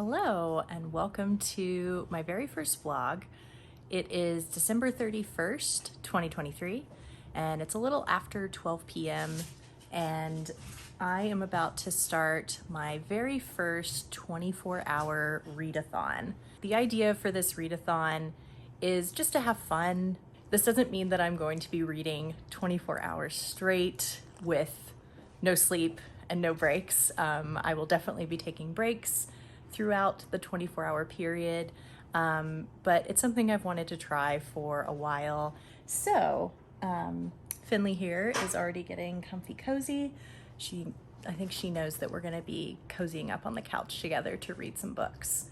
Hello and welcome to my very first vlog. It is December 31st, 2023, and it's a little after 12 p.m. and I am about to start my very first 24-hour readathon. The idea for this readathon is just to have fun. This doesn't mean that I'm going to be reading 24 hours straight with no sleep and no breaks. I will definitely be taking breaks throughout the 24-hour period, but it's something I've wanted to try for a while. So Finley here is already getting comfy cozy. I think she knows that we're gonna be cozying up on the couch together to read some books.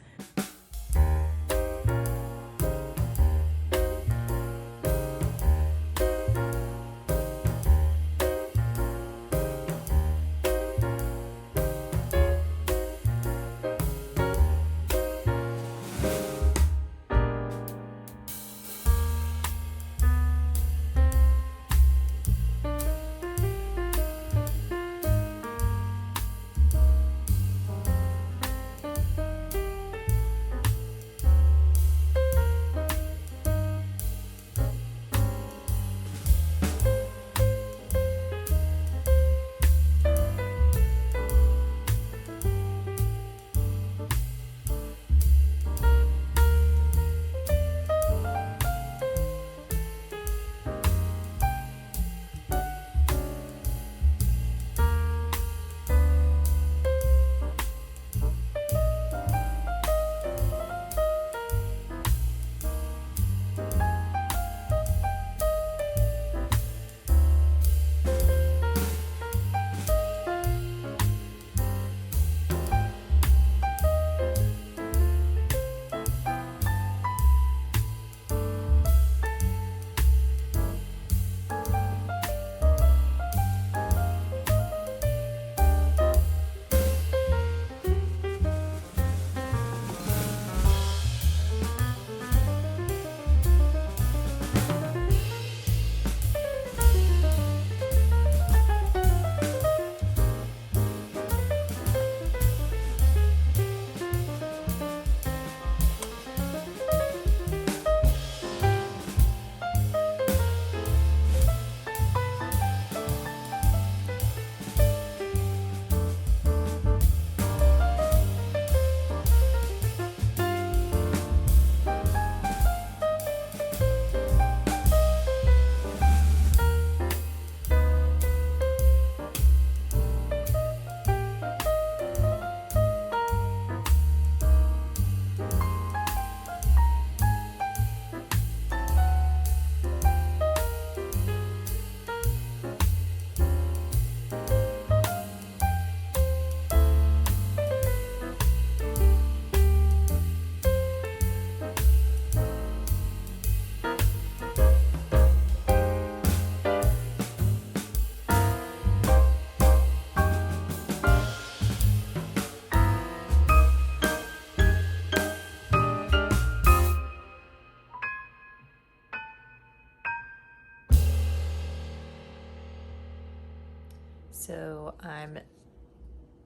So I'm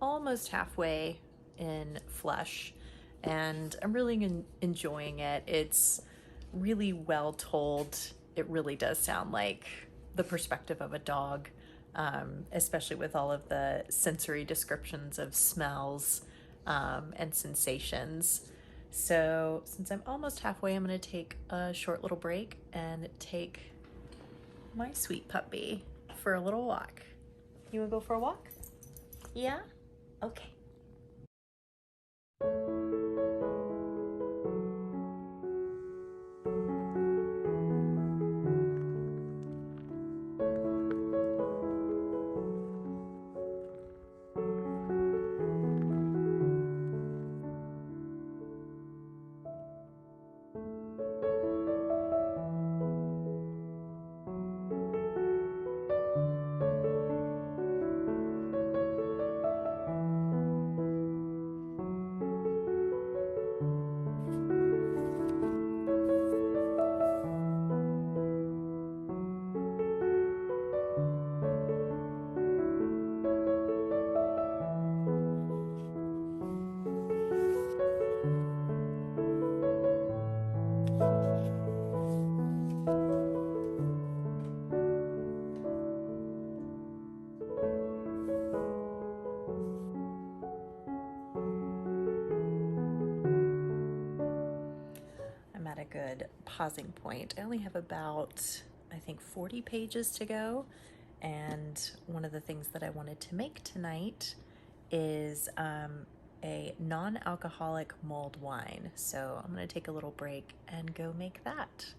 almost halfway in Flush and I'm really enjoying it. It's really well told. It really does sound like the perspective of a dog, especially with all of the sensory descriptions of smells and sensations. So since I'm almost halfway, I'm gonna take a short little break and take my sweet puppy for a little walk. You wanna go for a walk? Yeah? Okay. good pausing point. I only have about, I think, 40 pages to go, and one of the things that I wanted to make tonight is a non-alcoholic mulled wine. So I'm gonna take a little break and go make that.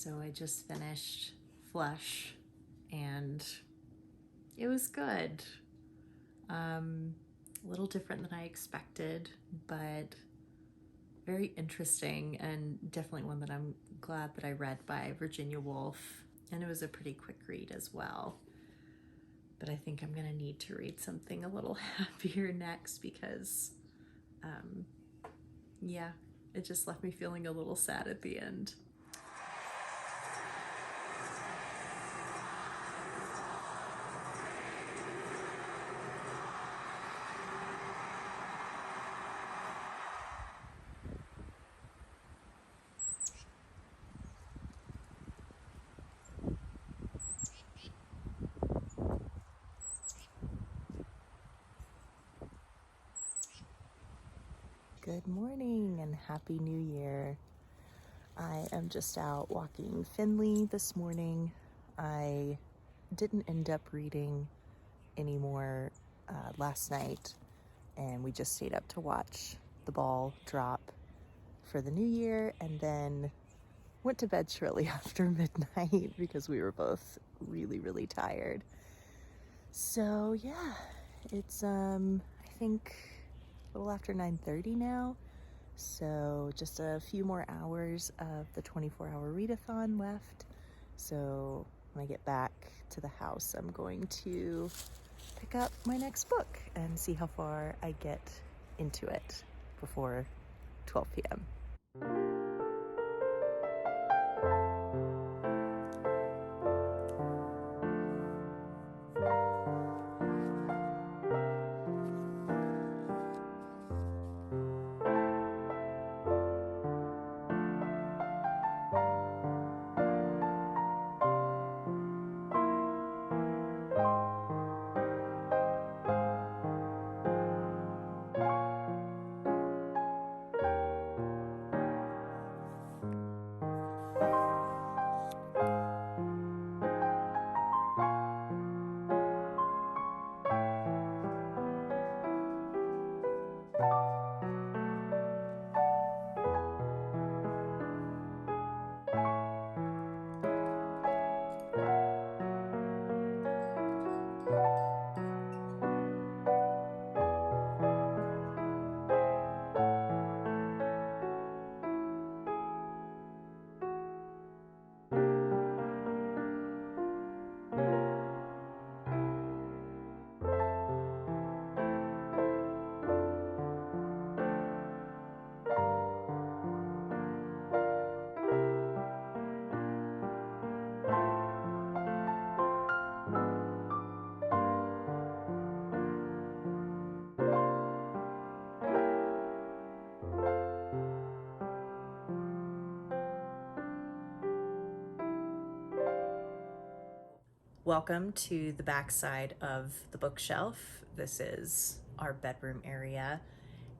So I just finished Flush and it was good. A little different than I expected, but very interesting, and definitely one that I'm glad that I read by Virginia Woolf. And it was a pretty quick read as well. But I think I'm gonna need to read something a little happier next because, yeah, it just left me feeling a little sad at the end. Good morning and Happy New Year. I am just out walking Finley this morning. I didn't end up reading anymore last night, and we just stayed up to watch the ball drop for the new year, and then went to bed shortly after midnight because we were both really tired. So yeah, it's I think a little after 9:30 now, so just a few more hours of the 24-hour readathon left. So when I get back to the house, I'm going to pick up my next book and see how far I get into it before 12 p.m. Welcome to the backside of the bookshelf. This is our bedroom area.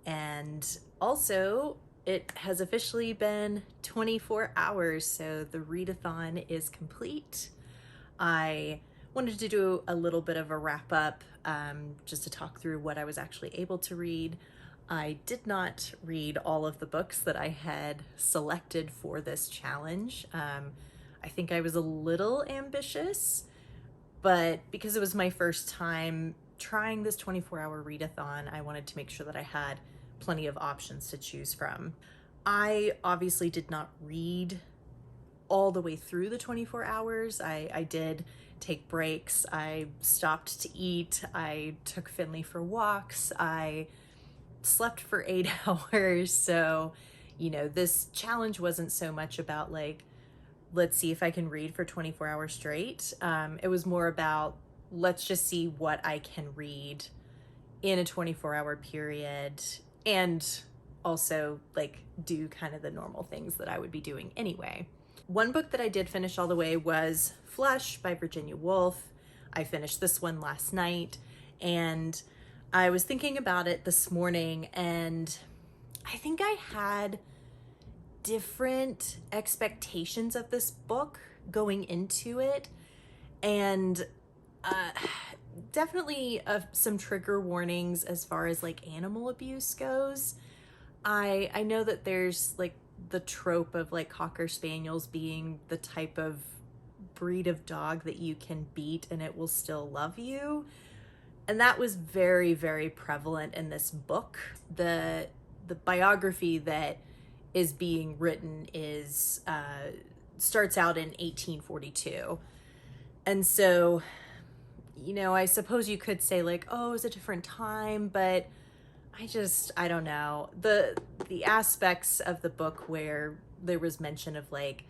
And also, it has officially been 24 hours, so the readathon is complete. I wanted to do a little bit of a wrap up, just to talk through what I was actually able to read. I did not read all of the books that I had selected for this challenge. I think I was a little ambitious, but because it was my first time trying this 24-hour readathon, I wanted to make sure that I had plenty of options to choose from. I obviously did not read all the way through the 24 hours. I did take breaks. I stopped to eat. I took Finley for walks. I slept for 8 hours. So, this challenge wasn't so much about like, let's see if I can read for 24 hours straight. It was more about, let's just see what I can read in a 24-hour period, and also like do kind of the normal things that I would be doing anyway. One book that I did finish all the way was Flush by Virginia Woolf. I finished this one last night, and I was thinking about it this morning, and I think I had different expectations of this book going into it, and definitely some trigger warnings as far as like animal abuse goes. I know that there's like the trope of like Cocker Spaniels being the type of breed of dog that you can beat and it will still love you, and that was very prevalent in this book. The biography that is being written is starts out in 1842, and so I suppose you could say like, oh, it's a different time, but I don't know, the aspects of the book where there was mention of like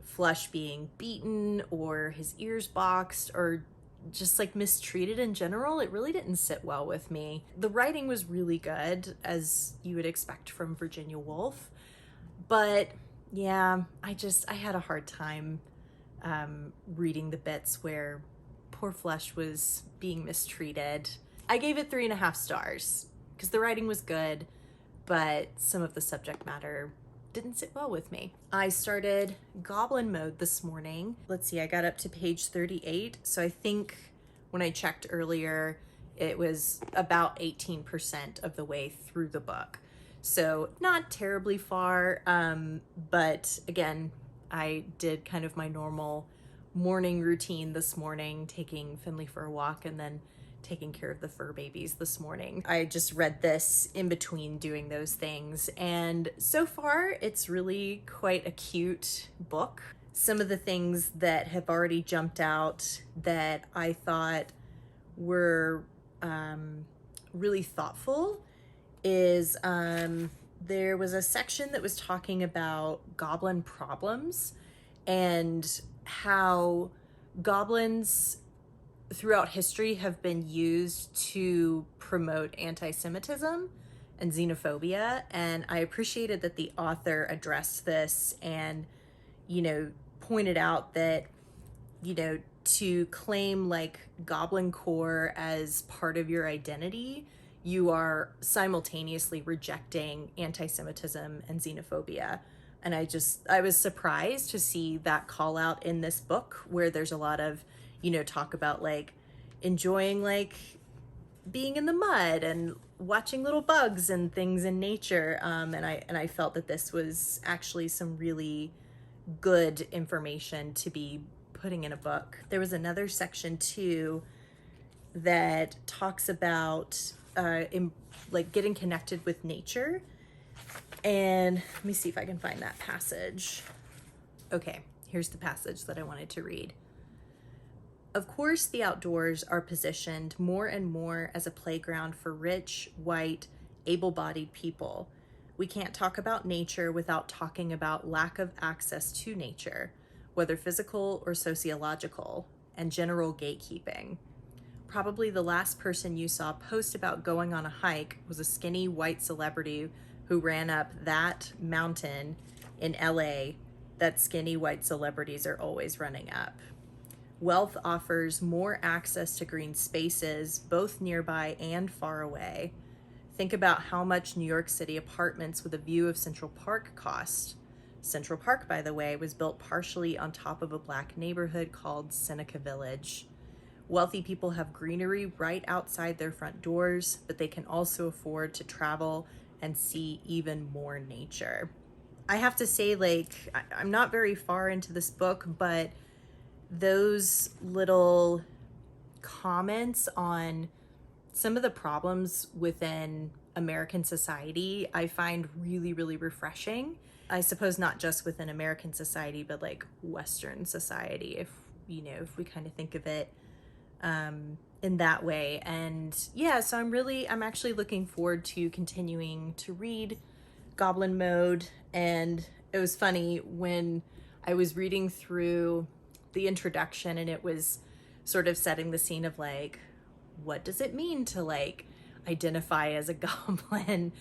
Flush being beaten or his ears boxed or just like mistreated in general, it really didn't sit well with me. The writing was really good, as you would expect from Virginia Woolf, but yeah, I had a hard time reading the bits where poor Flush was being mistreated. I gave it 3.5 stars because the writing was good, but some of the subject matter didn't sit well with me. I started Goblin Mode this morning. Let's see, I got up to page 38. So I think when I checked earlier, it was about 18% of the way through the book. So not terribly far, but again, I did kind of my normal morning routine this morning, taking Finley for a walk and then taking care of the fur babies this morning. I just read this in between doing those things, and so far it's really quite a cute book. Some of the things that have already jumped out that I thought were really thoughtful is there was a section that was talking about goblin problems and how goblins throughout history have been used to promote anti-Semitism and xenophobia. And I appreciated that the author addressed this and, pointed out that, to claim like Goblin Core as part of your identity, you are simultaneously rejecting anti-Semitism and xenophobia. And I was surprised to see that call out in this book, where there's a lot of, talk about like enjoying like being in the mud and watching little bugs and things in nature. And I felt that this was actually some really good information to be putting in a book. There was another section too that talks about like getting connected with nature. And let me see if I can find that passage. Okay, here's the passage that I wanted to read. Of course, the outdoors are positioned more and more as a playground for rich, white, able-bodied people. We can't talk about nature without talking about lack of access to nature, whether physical or sociological, and general gatekeeping. Probably the last person you saw post about going on a hike was a skinny white celebrity who ran up that mountain in LA that skinny white celebrities are always running up. Wealth offers more access to green spaces, both nearby and far away. Think about how much New York City apartments with a view of Central Park cost. Central Park, by the way, was built partially on top of a Black neighborhood called Seneca Village. Wealthy people have greenery right outside their front doors, but they can also afford to travel and see even more nature. I have to say, like, I'm not very far into this book, but those little comments on some of the problems within American society, I find really, really refreshing. I suppose not just within American society, but like Western society, if we kind of think of it in that way. And yeah, so I'm actually looking forward to continuing to read Goblin Mode. And it was funny when I was reading through the introduction and it was sort of setting the scene of like, what does it mean to like identify as a goblin?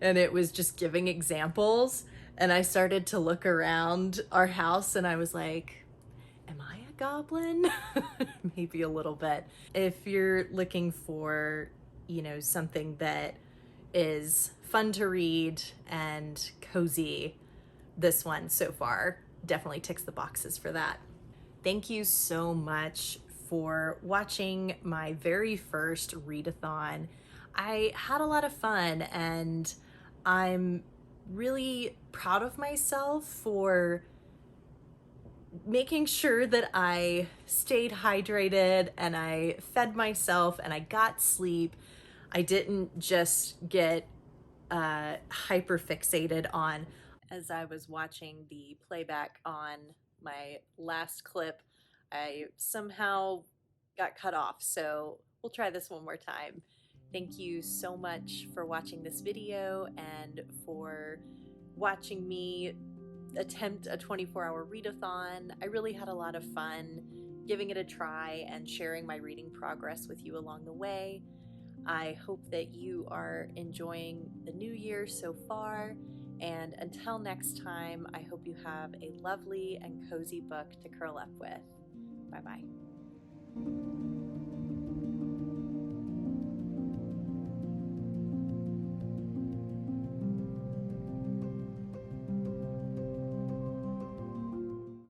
And it was just giving examples. And I started to look around our house and I was like, am I a goblin? Maybe a little bit. If you're looking for, something that is fun to read and cozy, this one so far definitely ticks the boxes for that. Thank you so much for watching my very first readathon. I had a lot of fun and I'm really proud of myself for making sure that I stayed hydrated and I fed myself and I got sleep. I didn't just get hyper fixated on, as I was watching the playback on my last clip, I somehow got cut off. So we'll try this one more time. Thank you so much for watching this video and for watching me attempt a 24-hour readathon. I really had a lot of fun giving it a try and sharing my reading progress with you along the way. I hope that you are enjoying the new year so far, and until next time, I hope you have a lovely and cozy book to curl up with. Bye-bye.